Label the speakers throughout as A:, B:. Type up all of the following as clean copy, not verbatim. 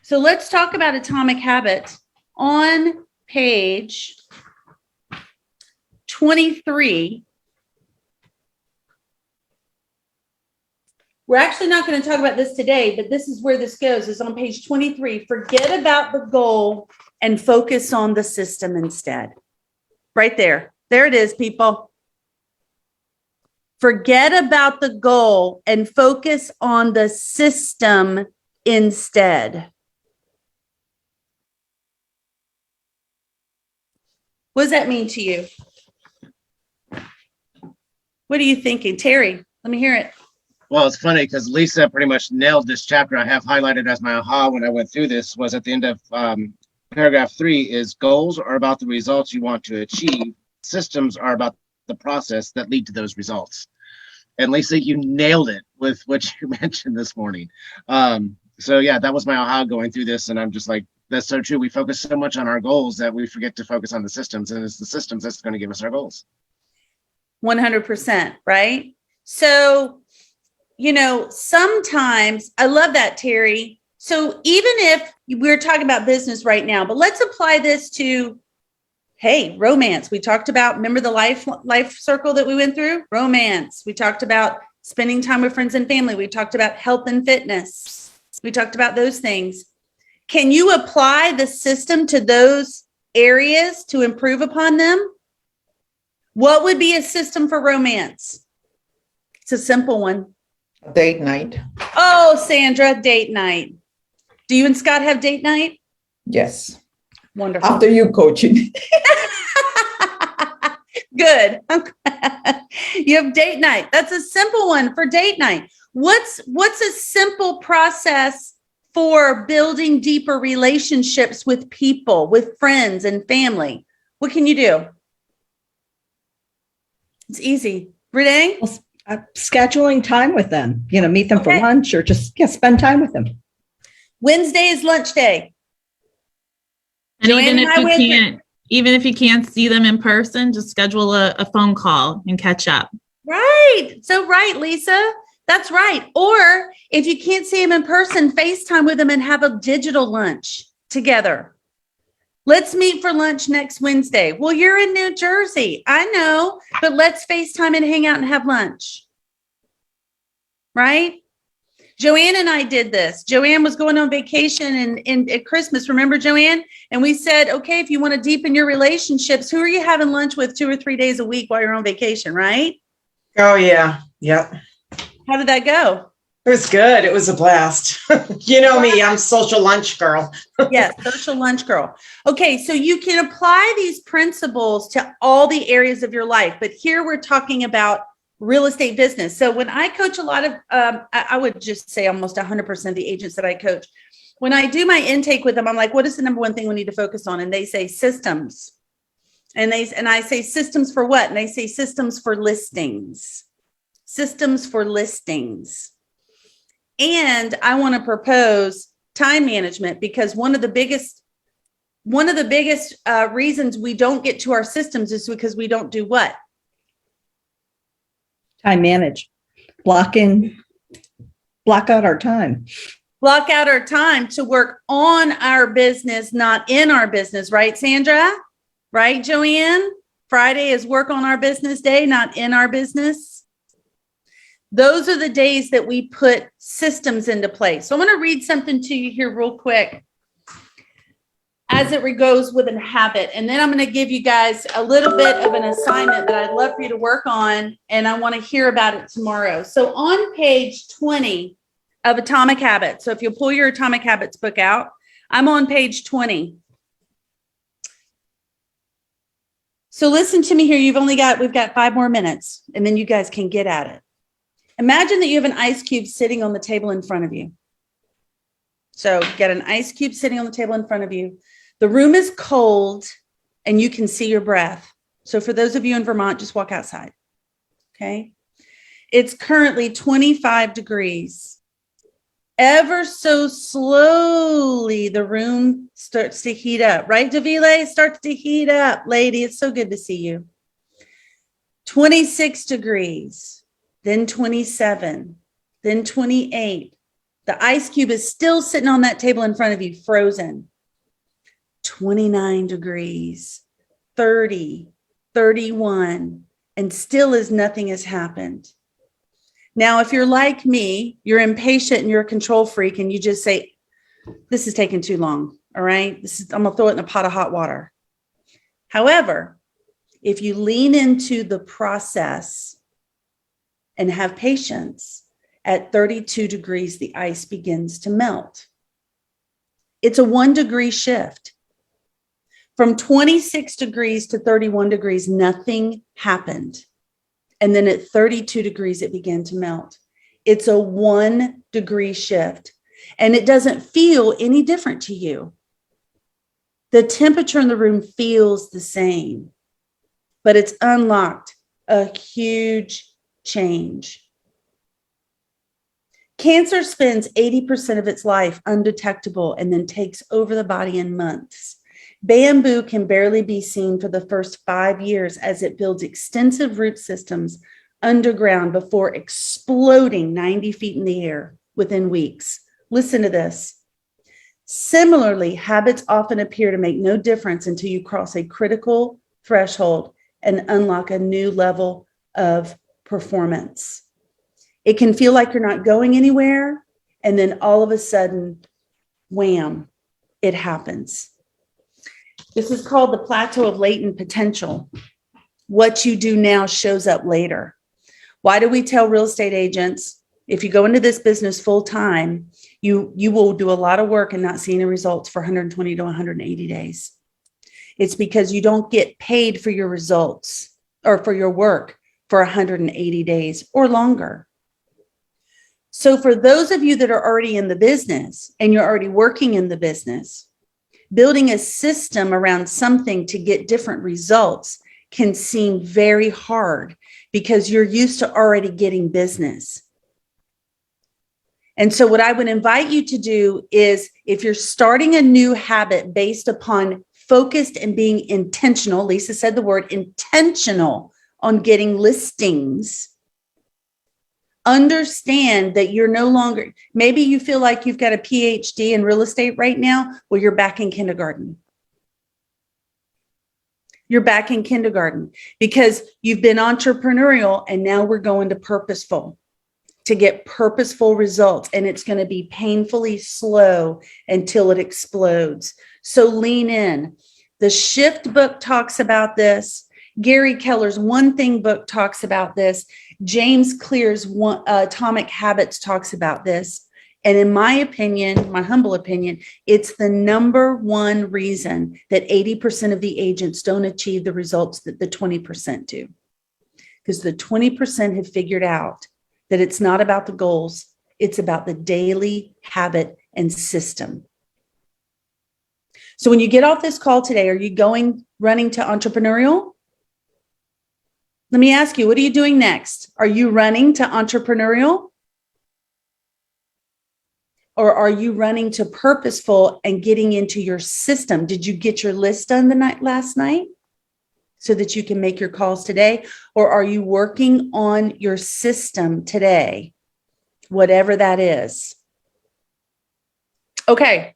A: So let's talk about Atomic Habits on page 23. We're actually not going to talk about this today, but this is where this goes, is on page 23. Forget about the goal and focus on the system instead. Right there. There it is, people. Forget about the goal and focus on the system instead. What does that mean to you? What are you thinking? Terry, let me hear it.
B: Well, it's funny because Lisa pretty much nailed this chapter. I have highlighted as my aha when I went through this was at the end of paragraph 3 is goals are about the results you want to achieve. Systems are about the process that lead to those results. And Lisa, you nailed it with what you mentioned this morning. So yeah, that was my aha going through this. And I'm just like, that's so true. We focus so much on our goals that we forget to focus on the systems, and it's the systems that's going to give us our goals.
A: 100%, right? So, you know, sometimes I love that, Terry. So even if we're talking about business right now, but let's apply this to, hey, romance. We talked about, remember the life circle that we went through? Romance. We talked about spending time with friends and family. We talked about health and fitness. We talked about those things. Can you apply the system to those areas to improve upon them? What would be a system for romance? It's a simple one.
C: Date night.
A: Oh, Sandra, date night. Do you and Scott have date night?
C: Yes.
A: Wonderful.
C: After you coaching.
A: Good. You have date night. That's a simple one for date night. What's a simple process for building deeper relationships with people, with friends and family? What can you do? It's easy. Renee?
D: Scheduling time with them, meet them for
A: Okay.
D: lunch or just spend time with them.
A: Wednesday is lunch day.
E: And
A: Joanne and I
E: even if you can't see them in person, just schedule a phone call and catch up.
A: Right. So right, Lisa. That's right. Or if you can't see them in person, FaceTime with them and have a digital lunch together. Let's meet for lunch next Wednesday. Well, you're in New Jersey. I know, but let's FaceTime and hang out and have lunch. Right? Joanne and I did this. Joanne was going on vacation and at Christmas. Remember, Joanne? And we said, okay, if you want to deepen your relationships, who are you having lunch with 2 or 3 days a week while you're on vacation, right?
C: Oh, yeah. Yep.
A: How did that go?
C: It was good. It was a blast. You know me, I'm social lunch girl.
A: Yes, social lunch girl. Okay, so you can apply these principles to all the areas of your life, but here we're talking about real estate business. So when I coach a lot of, I would just say almost 100% of the agents that I coach, when I do my intake with them, I'm like, what is the number one thing we need to focus on? And they say systems. And I say systems for what? And they say systems for listings. Systems for listings. And I want to propose time management, because one of the biggest reasons we don't get to our systems is because we don't do what?
D: Time manage. Block out our time.
A: Block out our time to work on our business, not in our business. Right, Sandra? Right, Joanne? Friday is work on our business day, not in our business. Those are the days that we put systems into place. So I'm going to read something to you here real quick as it goes with a habit. And then I'm going to give you guys a little bit of an assignment that I'd love for you to work on. And I want to hear about it tomorrow. So on page 20 of Atomic Habits. So if you'll pull your Atomic Habits book out, I'm on page 20. So listen to me here. We've got 5 more minutes, and then you guys can get at it. Imagine that you have an ice cube sitting on the table in front of you. So get an ice cube sitting on the table in front of you. The room is cold and you can see your breath. So for those of you in Vermont, just walk outside. Okay. It's currently 25 degrees. Ever so slowly, the room starts to heat up. Right, Davile? It starts to heat up, lady. It's so good to see you. 26 degrees. Then 27, then 28, The ice cube is still sitting on that table in front of you, frozen. 29 degrees, 30, 31, and still as nothing has happened. Now, if you're like me, you're impatient and you're a control freak and you just say, this is taking too long. All right. I'm going to throw it in a pot of hot water. However, if you lean into the process and have patience, at 32 degrees, the ice begins to melt. It's a 1 degree shift. From 26 degrees to 31 degrees, nothing happened. And then at 32 degrees, it began to melt. It's a 1 degree shift. And it doesn't feel any different to you. The temperature in the room feels the same, but it's unlocked a huge change. Cancer spends 80% of its life undetectable and then takes over the body in months. Bamboo can barely be seen for the first 5 years as it builds extensive root systems underground before exploding 90 feet in the air within weeks. Listen to this. Similarly, habits often appear to make no difference until you cross a critical threshold and unlock a new level of performance. It can feel like you're not going anywhere, and then all of a sudden, wham, it happens. This is called the plateau of latent potential. What you do now shows up later. Why do we tell real estate agents, if you go into this business full time, you will do a lot of work and not see any results for 120 to 180 days? It's because you don't get paid for your results or for your work for 180 days or longer. So for those of you that are already in the business and you're already working in the business, building a system around something to get different results can seem very hard because you're used to already getting business. And so what I would invite you to do is, if you're starting a new habit based upon focused and being intentional, Lisa said the word intentional on getting listings, understand that you're no longer, maybe you feel like you've got a PhD in real estate right now. Well, you're back in kindergarten. You're back in kindergarten because you've been entrepreneurial and now we're going to purposeful to get purposeful results. And it's going to be painfully slow until it explodes. So lean in. The Shift book talks about this. Gary Keller's One Thing book talks about this. James Clear's Atomic Habits talks about this. And in my opinion, my humble opinion, it's the number one reason that 80% of the agents don't achieve the results that the 20% do. Because the 20% have figured out that it's not about the goals, it's about the daily habit and system. So when you get off this call today, are you running to entrepreneurial? Let me ask you, what are you doing next? Are you running to entrepreneurial? Or are you running to purposeful and getting into your system? Did you get your list done last night so that you can make your calls today? Or are you working on your system today? Whatever that is. Okay.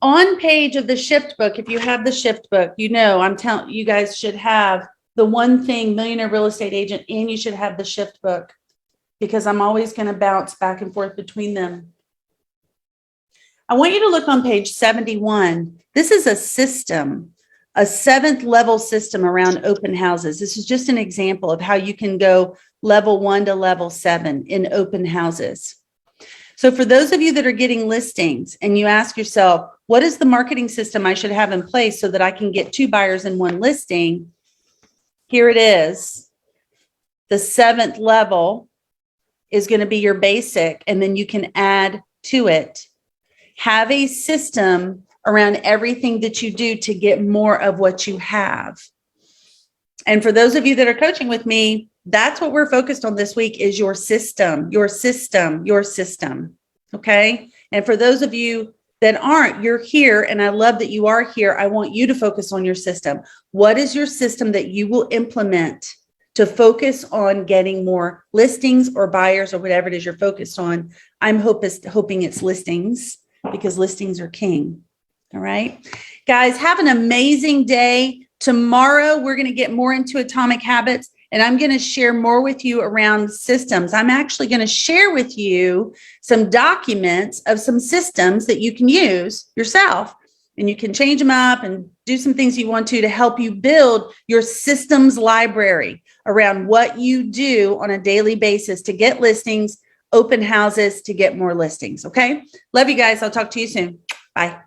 A: On page of the Shift book, if you have the Shift book, I'm telling you guys should have the One Thing Millionaire Real Estate Agent, and you should have the Shift book because I'm always going to bounce back and forth between them. I want you to look on page 71. This is a system, a 7th level system around open houses. This is just an example of how you can go level 1 to level 7 in open houses. So for those of you that are getting listings and you ask yourself, what is the marketing system I should have in place so that I can get 2 buyers in 1 listing? Here it is. The 7th level is going to be your basic, and then you can add to it. Have a system around everything that you do to get more of what you have. And for those of you that are coaching with me, that's what we're focused on this week is your system, your system, your system. Okay. And for those of you that aren't, you're here. And I love that you are here. I want you to focus on your system. What is your system that you will implement to focus on getting more listings or buyers or whatever it is you're focused on. I'm hoping it's listings, because listings are king. All right. Guys, have an amazing day. Tomorrow, we're going to get more into Atomic Habits, and I'm going to share more with you around systems. I'm actually going to share with you some documents of some systems that you can use yourself, and you can change them up and do some things you want to help you build your systems library around what you do on a daily basis to get listings, open houses, to get more listings. Okay. Love you guys. I'll talk to you soon. Bye.